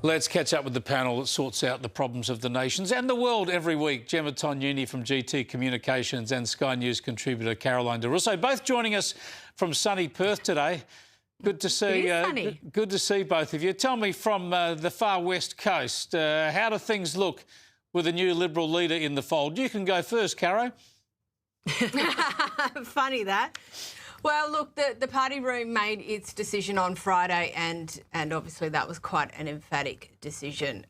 Let's catch up with the panel that sorts out the problems of the nations and the world every week. Gemma Tognini from GT Communications and Sky News contributor Caroline De Russo, both joining us from sunny Perth today. Good to see. Good to see both of you. Tell me, from the far west coast, how do things look with a new Liberal leader in the fold? You can go first, Caro. Funny that. Well, look, the party room made its decision on Friday, and obviously that was quite an emphatic decision.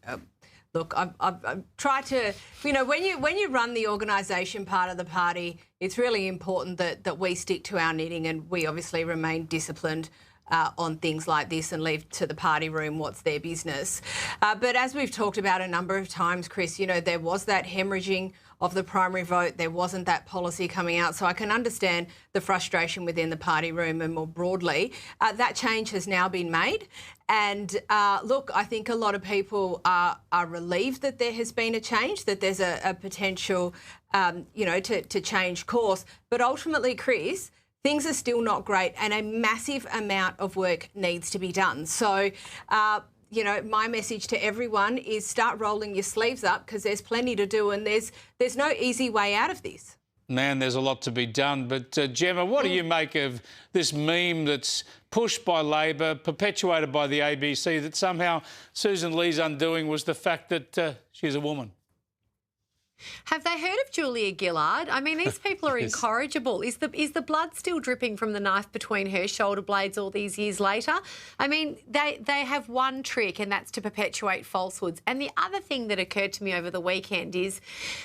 Look, I've tried to, when you run the organisation part of the party, it's really important that we stick to our knitting, and we obviously remain disciplined on things like this and leave to the party room what's their business. But as we've talked about a number of times, Chris, there was that hemorrhaging of the primary vote. There wasn't that policy coming out. So I can understand the frustration within the party room, and more broadly, that change has now been made. And look, I think a lot of people are relieved that there has been a change, that there's a potential, to change course. But ultimately, Chris, things are still not great, and a massive amount of work needs to be done. So, my message to everyone is start rolling your sleeves up, because there's plenty to do, and there's no easy way out of this. Man, there's a lot to be done. But, Gemma, what do you make of this meme that's pushed by Labor, perpetuated by the ABC, that somehow Sussan Ley's undoing was the fact that she's a woman? Have they heard of Julia Gillard? I mean, these people are incorrigible. Is the blood still dripping from the knife between her shoulder blades all these years later? I mean, they have one trick, and that's to perpetuate falsehoods. And the other thing that occurred to me over the weekend is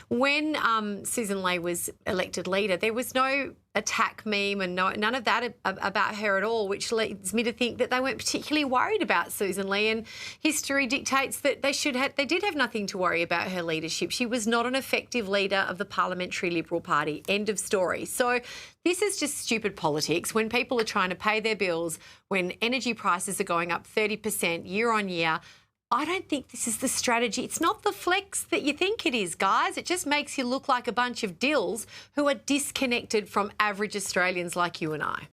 when Sussan Ley was elected leader, there was no attack meme and none of that about her at all, which leads me to think that they weren't particularly worried about Sussan Ley, and history dictates that they did have nothing to worry about her leadership. She was not an effective leader of the Parliamentary Liberal Party. End of story. So this is just stupid politics when people are trying to pay their bills, when energy prices are going up 30% year on year. I don't think this is the strategy. It's not the flex that you think it is, guys. It just makes you look like a bunch of dills who are disconnected from average Australians like you and I.